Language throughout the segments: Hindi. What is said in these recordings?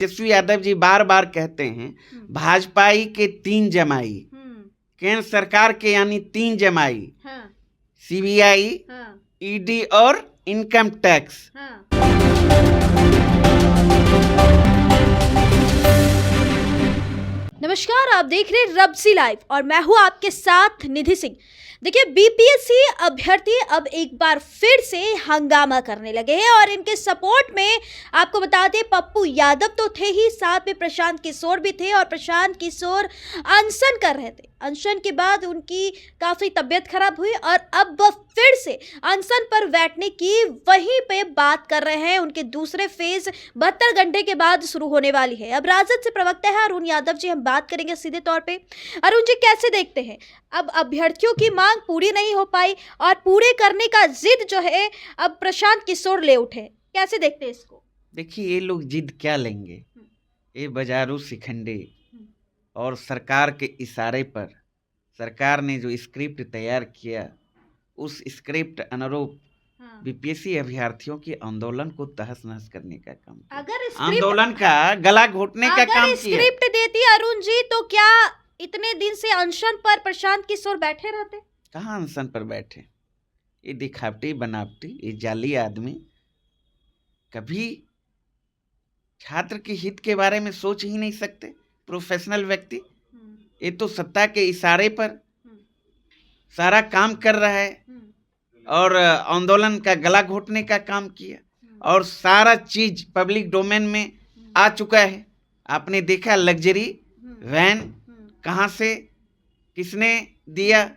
तेजस्वी यादव जी बार बार कहते हैं भाजपाई के 3 जमाई, केंद्र सरकार के यानी 3 जमाई, सीबीआई, ईडी और इनकम टैक्स। नमस्कार, आप देख रहे हैं रब्सी लाइव और मैं हूं आपके साथ निधि सिंह। देखिए, बीपीएससी अभ्यर्थी अब एक बार फिर से हंगामा करने लगे हैं और इनके सपोर्ट में आपको बता दें पप्पू यादव तो थे ही, साथ में प्रशांत किशोर भी थे और प्रशांत किशोर अनशन कर रहे थे। अनशन के बाद उनकी काफ़ी तबीयत खराब हुई और अब वह फिर से अनशन पर बैठने की वहीं पे बात कर रहे हैं। उनके दूसरे फेज 72 घंटे के बाद शुरू होने वाली है। अब राजद से प्रवक्ता है अरुण यादव जी, हम बात करेंगे सीधे तौर पे। अरुण जी, कैसे देखते हैं, अब अभ्यर्थियों की मांग पूरी नहीं हो पाई और पूरे करने का जिद जो है अब प्रशांत किशोर ले उठे, कैसे देखते हैं इसको? देखिए, ये लोग जिद क्या लेंगे, ये बाजारू शिखंडी और सरकार के इशारे पर सरकार ने जो स्क्रिप्ट तैयार किया उस स्क्रिप्ट अनुरूप बीपीएससी अभ्यर्थियों के आंदोलन को तहस नहस करने का काम, अगर आंदोलन का गला घोटने का काम किया। स्क्रिप्ट देती अरुण जी तो क्या इतने दिन से अनशन पर प्रशांत किशोर बैठे रहते? कहाँ अनशन पर बैठे? ये दिखावटी बनावटी, ये जाली आदमी कभी छात्र के हित के बारे में सोच ही नहीं सकते। प्रोफेशनल व्यक्ति, ये तो सत्ता के इशारे पर सारा काम कर रहा है और आंदोलन का गला घोटने का काम किया और सारा चीज पब्लिक डोमेन में आ चुका है। आपने देखा लग्जरी वैन कहाँ से, किसने दिया,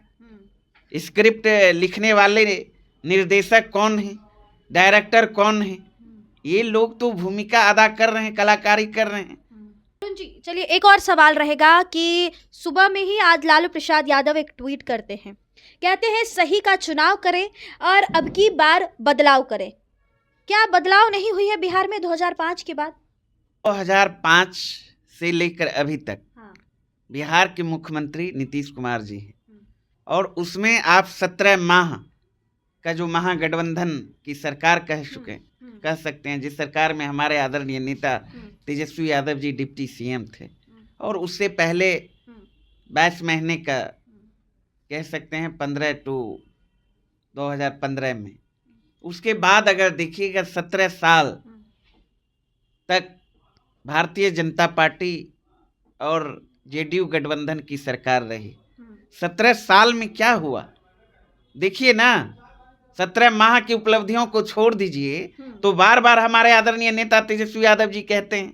स्क्रिप्ट लिखने वाले निर्देशक कौन है, डायरेक्टर कौन है, ये लोग तो भूमिका अदा कर रहे हैं, कलाकारी कर रहे हैं। जी चलिए, एक और सवाल रहेगा कि सुबह में ही आज लालू प्रसाद यादव एक ट्वीट करते हैं, कहते हैं सही का चुनाव करें और अब की बार बदलाव करें। क्या बदलाव नहीं हुई है बिहार में 2005 के बाद? 2005 से लेकर अभी तक बिहार के मुख्यमंत्री नीतीश कुमार जी हैं और उसमें आप 17 माह का जो महागठबंधन की सरकार कह सकते हैं, जिस सरकार में हमारे आदरणीय नेता तेजस्वी यादव जी डिप्टी सीएम थे और उससे पहले 22 महीने का कह सकते हैं 15 टू 2015 में, उसके बाद अगर देखिएगा 17 साल तक भारतीय जनता पार्टी और जेडीयू गठबंधन की सरकार रही। 17 साल में क्या हुआ देखिए ना। 17 माह की उपलब्धियों को छोड़ दीजिए तो बार बार हमारे आदरणीय नेता तेजस्वी यादव जी कहते हैं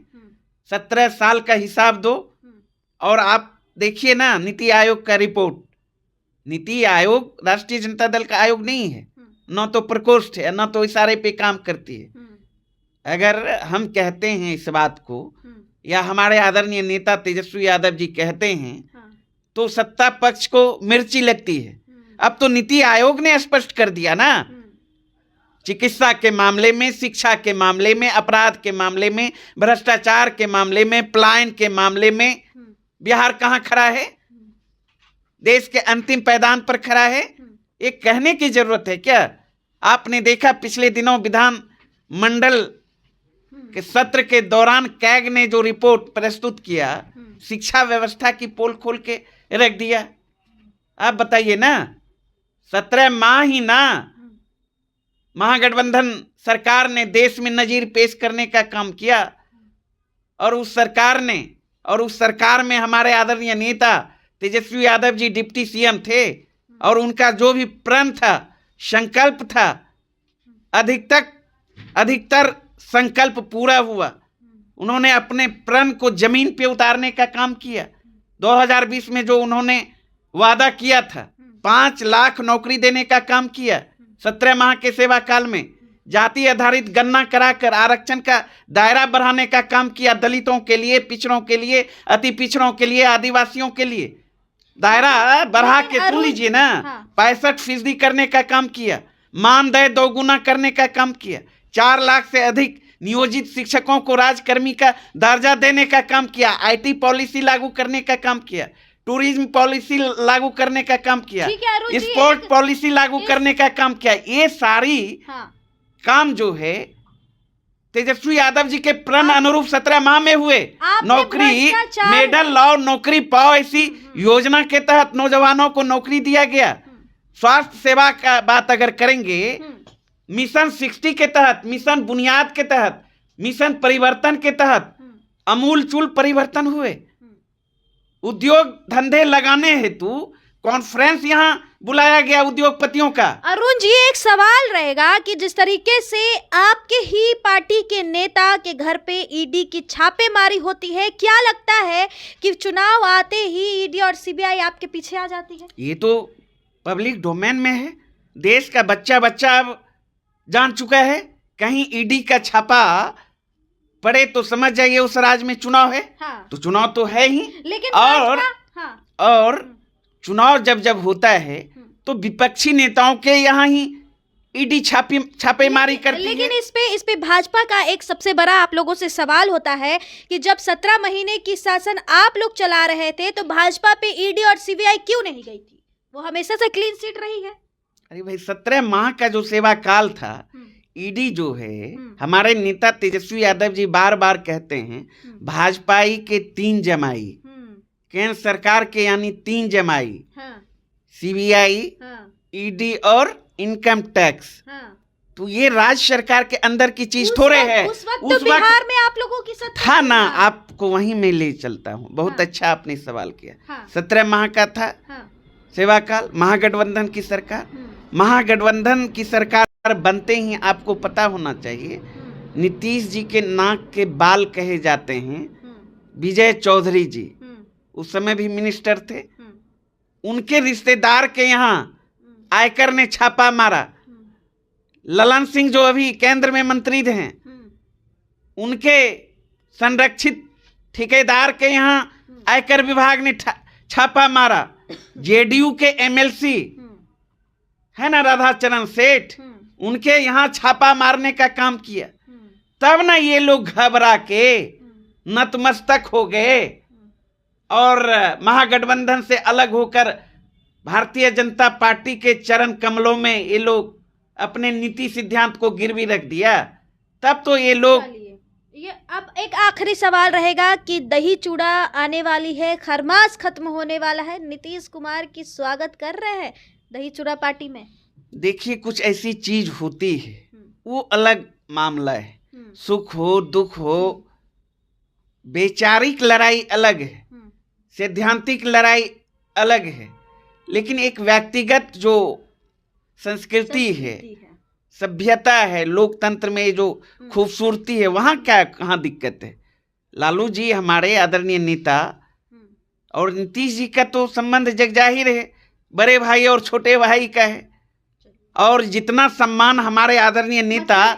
17 साल का हिसाब दो और आप देखिए ना नीति आयोग का रिपोर्ट। नीति आयोग राष्ट्रीय जनता दल का आयोग नहीं है, न तो प्रकोष्ठ है, न तो इशारे पे काम करती है। अगर हम कहते हैं इस बात को या हमारे आदरणीय नेता तेजस्वी यादव जी कहते हैं तो सत्ता पक्ष को मिर्ची लगती है। अब तो नीति आयोग ने स्पष्ट कर दिया ना, चिकित्सा के मामले में, शिक्षा के मामले में, अपराध के मामले में, भ्रष्टाचार के मामले में, पलायन के मामले में बिहार कहाँ खड़ा है? देश के अंतिम पायदान पर खड़ा है। ये कहने की जरूरत है क्या? आपने देखा पिछले दिनों विधान मंडल के सत्र के दौरान कैग ने जो रिपोर्ट प्रस्तुत किया, शिक्षा व्यवस्था की पोल खोल के रख दिया। आप बताइए ना, 17 माह ही ना महागठबंधन सरकार ने देश में नजीर पेश करने का काम किया और उस सरकार में हमारे आदरणीय नेता तेजस्वी यादव जी डिप्टी सीएम थे और उनका जो भी प्रण था, संकल्प था, अधिकतर संकल्प पूरा हुआ। उन्होंने अपने प्रण को जमीन पे उतारने का काम किया। 2020 में जो उन्होंने वादा किया था 5 लाख नौकरी देने का काम किया। 17 माह के सेवा काल में जाति आधारित गणना कराकर आरक्षण का दायरा बढ़ाने का काम किया। दलितों के लिए, पिछड़ों के लिए, अति पिछड़ों के लिए, आदिवासियों के लिए दायरा बढ़ा के सुन लीजिए ना, 65% करने का काम किया। मानदेय दोगुना करने का काम किया। 4 लाख से अधिक नियोजित शिक्षकों को राजकर्मी का दर्जा देने का काम किया। आईटी पॉलिसी लागू करने का काम किया। टूरिज्म पॉलिसी लागू करने का काम किया। स्पोर्ट पॉलिसी लागू करने का काम किया। ये सारी काम जो है तेजस्वी यादव जी के प्रण अनुरूप 17 माह में हुए आपने नौकरी, भ्रष्टाचार- मेडल लाओ नौकरी पाओ, ऐसी योजना के तहत नौजवानों को नौकरी दिया गया। स्वास्थ्य सेवा का बात अगर करेंगे, मिशन 60 के तहत, मिशन बुनियाद के तहत, मिशन परिवर्तन के तहत अमूलचूल परिवर्तन हुए। उद्योग धंधे लगाने हेतु कॉन्फ्रेंस यहाँ बुलाया गया उद्योगपतियों का। अरुण जी, एक सवाल रहेगा कि जिस तरीके से आपके ही पार्टी के नेता के घर पे ईडी की छापेमारी होती है, क्या लगता है कि चुनाव आते ही ईडी और सीबीआई आपके पीछे आ जाती है? ये तो पब्लिक डोमेन में है, देश का बच्चा बच्चा अब जान चुका है। कहीं ईडी का छापा पड़े तो समझ जाइए उस राज्य में चुनाव है। हाँ। तो चुनाव तो है ही, लेकिन और चुनाव जब जब होता है तो विपक्षी नेताओं के यहाँ ही ईडी छापेमारी करती है। लेकिन इस पे भाजपा का एक सबसे बड़ा आप लोगों से सवाल होता है कि जब 17 महीने की शासन आप लोग चला रहे थे तो भाजपा पे ईडी और सीबीआई क्यों नहीं गई थी? वो हमेशा से क्लीन सीट रही है। अरे भाई, 17 माह का जो सेवा काल था, ईडी जो है, हमारे नेता तेजस्वी यादव जी बार बार कहते हैं भाजपाई के 3 जमाई, केंद्र सरकार के यानी 3 जमाई, सीबीआई, ईडी और इनकम टैक्स। तो ये राज्य सरकार के अंदर की चीज थोड़े है। उस वक्त बिहार में आप लोगों की सत्ता था ना, आपको वहीं में ले चलता हूँ। बहुत अच्छा आपने सवाल किया। 17 माह का था सेवा काल, महागठबंधन की सरकार। महागठबंधन की सरकार बनते ही आपको पता होना चाहिए, नीतीश जी के नाक के बाल कहे जाते हैं विजय चौधरी जी, उस समय भी मिनिस्टर थे। उनके रिश्तेदार के यहाँ आयकर ने छापा मारा। ललन सिंह जो अभी केंद्र में मंत्री हैं, उनके संरक्षित ठेकेदार के यहाँ आयकर विभाग ने छापा मारा। जेडीयू के एमएलसी है ना राधाचरण सेठ, उनके यहाँ छापा मारने का काम किया। तब ना ये लोग घबरा के नतमस्तक हो गए और महागठबंधन से अलग होकर भारतीय जनता पार्टी के चरण कमलों में ये लोग अपने नीति सिद्धांत को गिरवी रख दिया। तब तो ये लोग ये अब एक आखिरी सवाल रहेगा कि दही चूड़ा आने वाली है, खरमास खत्म होने वाला है, नीतीश कुमार की स्वागत कर रहे हैं दही चूड़ा पार्टी में? देखिए, कुछ ऐसी चीज होती है, वो अलग मामला है। सुख हो दुख हो, वैचारिक लड़ाई अलग है, सैद्धांतिक लड़ाई अलग है, लेकिन एक व्यक्तिगत जो संस्कृति है, सभ्यता है, लोकतंत्र में जो खूबसूरती है, वहाँ क्या कहाँ दिक्कत है? लालू जी हमारे आदरणीय नेता और नीतीश जी का तो संबंध जगजाहिर है, बड़े भाई और छोटे भाई का है। और जितना सम्मान हमारे आदरणीय नेता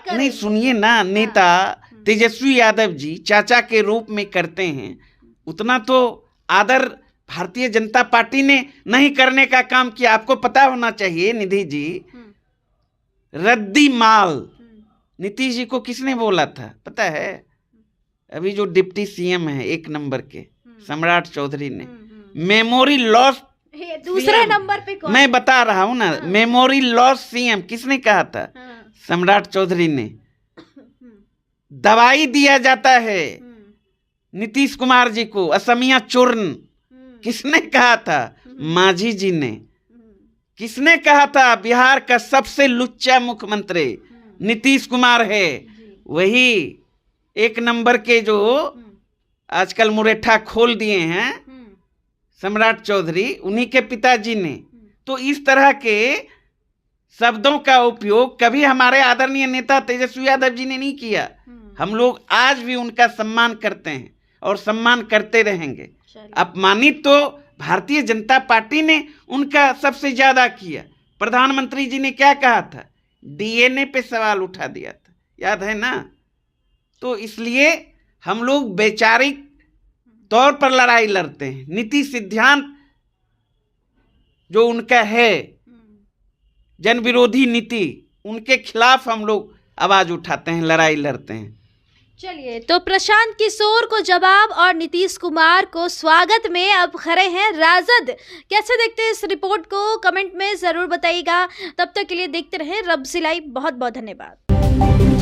नहीं, सुनिए ना, नेता तेजस्वी यादव जी चाचा के रूप में करते हैं, उतना तो आदर भारतीय जनता पार्टी ने नहीं करने का काम किया। आपको पता होना चाहिए निधि जी, रद्दी माल नीतीश जी को किसने बोला था पता है? अभी जो डिप्टी सीएम है 1 नंबर के, सम्राट चौधरी ने। मेमोरी लॉस दूसरे नंबर पे कौन? मैं बता रहा हूँ ना, मेमोरी लॉस सीएम किसने कहा था? सम्राट चौधरी ने। दवाई दिया जाता है नीतीश कुमार जी को, असमिया चूर्ण, किसने कहा था? मांझी जी ने। किसने कहा था बिहार का सबसे लुच्चा मुख्यमंत्री नीतीश कुमार है? वही 1 नंबर के जो आजकल मुरेठा खोल दिए हैं सम्राट चौधरी, उन्हीं के पिताजी ने। तो इस तरह के शब्दों का उपयोग कभी हमारे आदरणीय नेता तेजस्वी यादव जी ने नहीं किया। हम लोग आज भी उनका सम्मान करते हैं और सम्मान करते रहेंगे। अपमानित तो भारतीय जनता पार्टी ने उनका सबसे ज्यादा किया। प्रधानमंत्री जी ने क्या कहा था? डीएनए पे सवाल उठा दिया था, याद है ना? तो इसलिए हम लोग वैचारिक तौर पर लड़ाई लड़ते हैं। नीति सिद्धांत जो उनका है, जन विरोधी नीति, उनके खिलाफ हम लोग आवाज उठाते हैं, लड़ाई लड़ते हैं। चलिए, तो प्रशांत किशोर को जवाब और नीतीश कुमार को स्वागत में अब खड़े हैं राजद। कैसे देखते हैं इस रिपोर्ट को, कमेंट में जरूर बताइएगा। तब तक के लिए देखते रहें रब्सी लाइव। बहुत बहुत धन्यवाद।